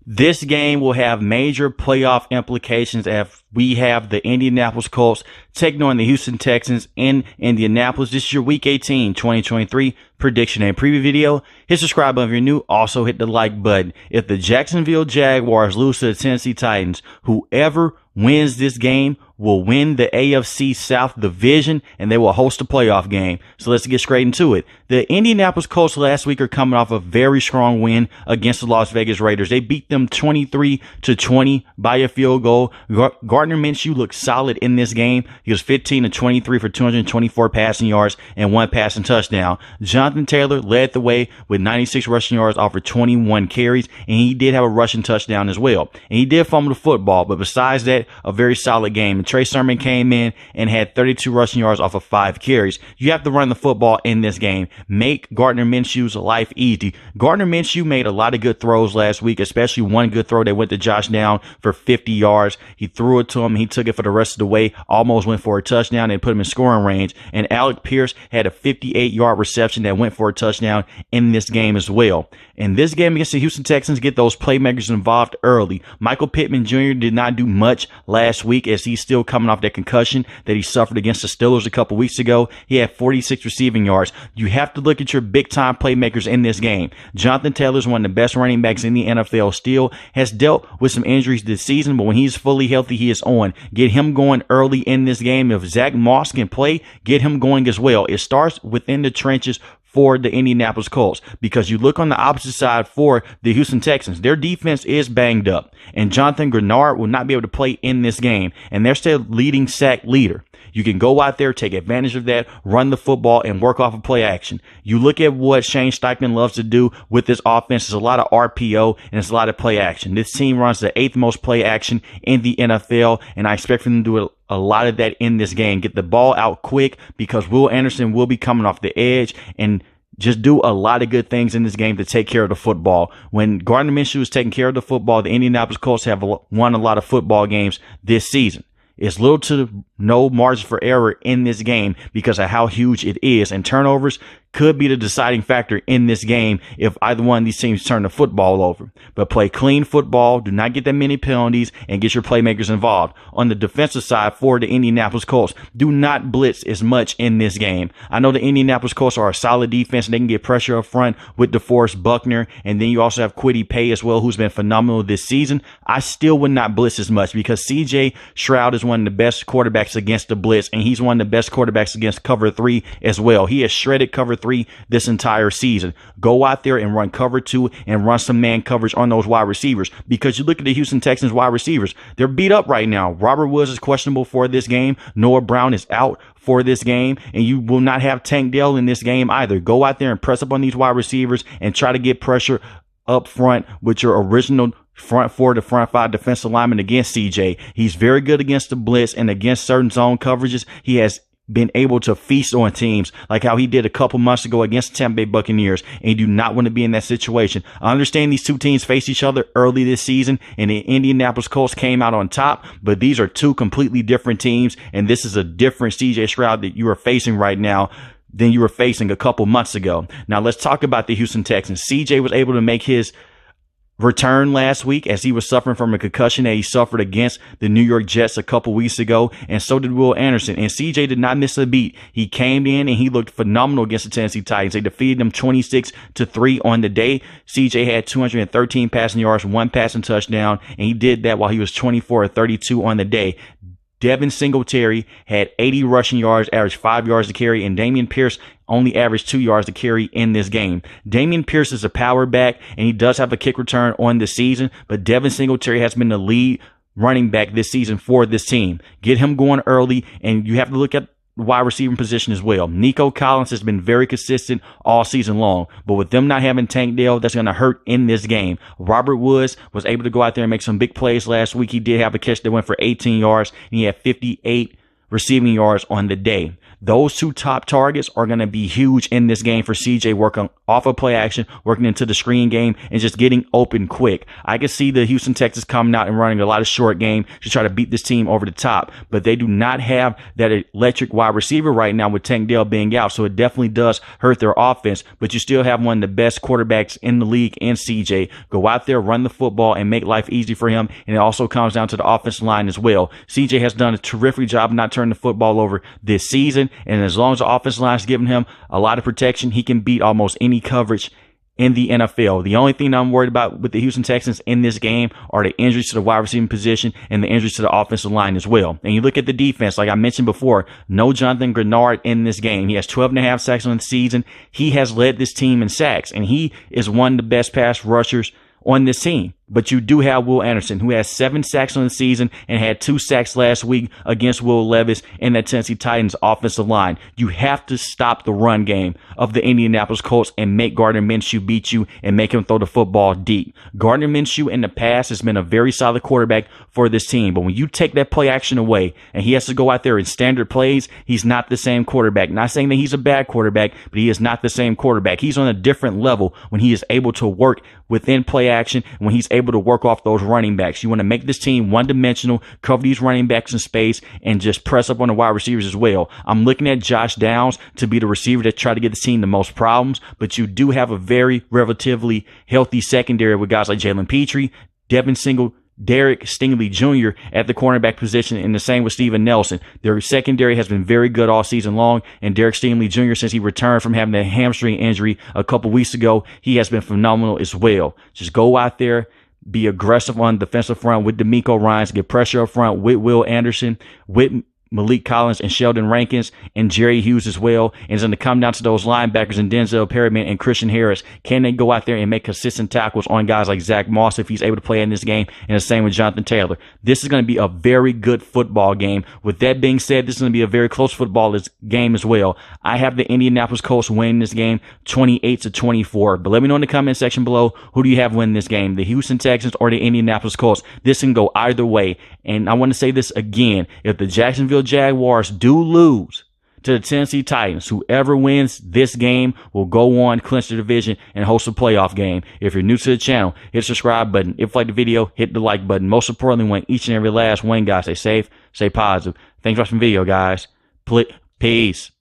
This game will have major playoff implications as we have the Indianapolis Colts taking on the Houston Texans in Indianapolis. This is your Week 18, 2023 prediction and preview video. Hit subscribe button if you're new. Also hit the like button. If the Jacksonville Jaguars lose to the Tennessee Titans, whoever wins this game will win the AFC South division and they will host a playoff game. So let's get straight into it. The Indianapolis Colts last week are coming off a very strong win against the Las Vegas Raiders. They beat them 23-20 by a field goal. Gardner Minshew looked solid in this game. He was 15-23 for 224 passing yards and 1 passing touchdown. Jonathan Taylor led the way with 96 rushing yards off of 21 carries, and he did have a rushing touchdown as well. And he did fumble the football, but besides that, a very solid game. And Trey Sermon came in and had 32 rushing yards off of 5 carries. You have to run the football in this game. Make Gardner Minshew's life easy. Gardner Minshew made a lot of good throws last week, especially one good throw that went to Josh Down for 50 yards. He threw it to him. He took it for the rest of the way, almost went for a touchdown and put him in scoring range. And Alec Pierce had a 58-yard reception that went for a touchdown in this game as well. In this game against the Houston Texans, get those playmakers involved early. Michael Pittman Jr. did not do much last week as he's still coming off that concussion that he suffered against the Steelers a couple weeks ago. He had 46 receiving yards. You have to look at your big-time playmakers in this game. Jonathan Taylor is one of the best running backs in the NFL still, has dealt with some injuries this season, but when he's fully healthy, he is on. Get him going early in this game. If Zach Moss can play, get him going as well. It starts within the trenches for the Indianapolis Colts, because you look on the opposite side for the Houston Texans. Their defense is banged up, and Jonathan Grenard will not be able to play in this game, and they're still leading sack leader. You can go out there, take advantage of that, run the football, and work off of play action. You look at what Shane Steichen loves to do with this offense. There's a lot of RPO, and it's a lot of play action. This team runs the 8th most play action in the NFL, and I expect them to do a lot of that in this game. Get the ball out quick, because Will Anderson will be coming off the edge, and just do a lot of good things in this game to take care of the football. When Gardner Minshew is taking care of the football, the Indianapolis Colts have won a lot of football games this season. It's little to no margin for error in this game because of how huge it is, and turnovers could be the deciding factor in this game if either one of these teams turn the football over. But play clean football, do not get that many penalties, and get your playmakers involved. On the defensive side for the Indianapolis Colts, do not blitz as much in this game. I know the Indianapolis Colts are a solid defense and they can get pressure up front with DeForest Buckner, and then you also have Kwity Paye as well, who's been phenomenal this season. I still would not blitz as much because CJ Stroud is one of the best quarterbacks against the blitz, and he's one of the best quarterbacks against cover 3 as well. He has shredded cover 3 this entire season. Go out there and run cover 2 and run some man coverage on those wide receivers, because you look at the Houston Texans wide receivers, they're beat up right now. Robert Woods is questionable for this game. Noah Brown is out for this game, and you will not have Tank Dell in this game either. Go out there and press up on these wide receivers and try to get pressure up front with your original front 4 to front 5 defensive lineman against CJ. He's very good against the blitz and against certain zone coverages. He has been able to feast on teams like how he did a couple months ago against the Tampa Bay Buccaneers, and you do not want to be in that situation. I understand these two teams faced each other early this season, and the Indianapolis Colts came out on top, but these are two completely different teams, and this is a different CJ Stroud that you are facing right now than you were facing a couple months ago. Now let's talk about the Houston Texans. CJ was able to make his return last week as he was suffering from a concussion that he suffered against the New York Jets a couple weeks ago, and so did Will Anderson. And CJ did not miss a beat. He came in and he looked phenomenal against the Tennessee Titans. They defeated them 26-3 on the day. CJ had 213 passing yards, 1 passing touchdown, and he did that while he was 24-32 on the day. Devin Singletary had 80 rushing yards, averaged 5 yards to carry, and Dameon Pierce only averaged 2 yards to carry in this game. Dameon Pierce is a power back, and he does have a kick return on the season, but Devin Singletary has been the lead running back this season for this team. Get him going early, and you have to look at wide receiving position as well. Nico Collins has been very consistent all season long, but with them not having Tank Dell, that's going to hurt in this game. Robert Woods was able to go out there and make some big plays last week. He did have a catch that went for 18 yards, and he had 58 receiving yards on the day. Those two top targets are going to be huge in this game for CJ off of play action, working into the screen game, and just getting open quick. I can see the Houston Texans coming out and running a lot of short game to try to beat this team over the top, but they do not have that electric wide receiver right now with Tank Dell being out, so it definitely does hurt their offense, but you still have one of the best quarterbacks in the league in CJ. Go out there, run the football, and make life easy for him, and it also comes down to the offensive line as well. CJ has done a terrific job not turning the football over this season, and as long as the offensive line is giving him a lot of protection, he can beat almost any coverage in the NFL. The only thing I'm worried about with the Houston Texans in this game are the injuries to the wide receiving position and the injuries to the offensive line as well. And you look at the defense, like I mentioned before, no Jonathan Grenard in this game. He has 12.5 sacks on the season. He has led this team in sacks, and he is one of the best pass rushers on this team. But you do have Will Anderson, who has 7 sacks on the season and had 2 sacks last week against Will Levis and that Tennessee Titans offensive line. You have to stop the run game of the Indianapolis Colts and make Gardner Minshew beat you and make him throw the football deep. Gardner Minshew in the past has been a very solid quarterback for this team, but when you take that play action away and he has to go out there in standard plays, he's not the same quarterback. Not saying that he's a bad quarterback, but he is not the same quarterback. He's on a different level when he is able to work within play action, when he's able to work off those running backs. You want to make this team one-dimensional, cover these running backs in space, and just press up on the wide receivers as well. I'm looking at Josh Downs to be the receiver that try to get the team the most problems, but you do have a very relatively healthy secondary with guys like Jalen Petrie, Devin Single, Derek Stingley Jr. at the cornerback position, and the same with Steven Nelson. Their secondary has been very good all season long, and Derek Stingley Jr., since he returned from having a hamstring injury a couple weeks ago, he has been phenomenal as well. Just go out there, be aggressive on the defensive front with D'Amico Ryans, get pressure up front with Will Anderson, with Malik Collins and Sheldon Rankins and Jerry Hughes as well. And it's going to come down to those linebackers and Denzel Perryman and Christian Harris. Can they go out there and make consistent tackles on guys like Zach Moss if he's able to play in this game? And the same with Jonathan Taylor. This is going to be a very good football game. With that being said, this is going to be a very close football game as well. I have the Indianapolis Colts winning this game 28-24. But let me know in the comment section below, who do you have winning this game? The Houston Texans or the Indianapolis Colts? This can go either way. And I want to say this again. If the Jacksonville Jaguars do lose to the Tennessee Titans, whoever wins this game will go on, clinch the division, and host a playoff game. If you're new to the channel, hit the subscribe button. If you like the video, hit the like button. Most importantly, want each and every last one, guys, stay safe, stay positive. Thanks for watching the video, guys. Peace.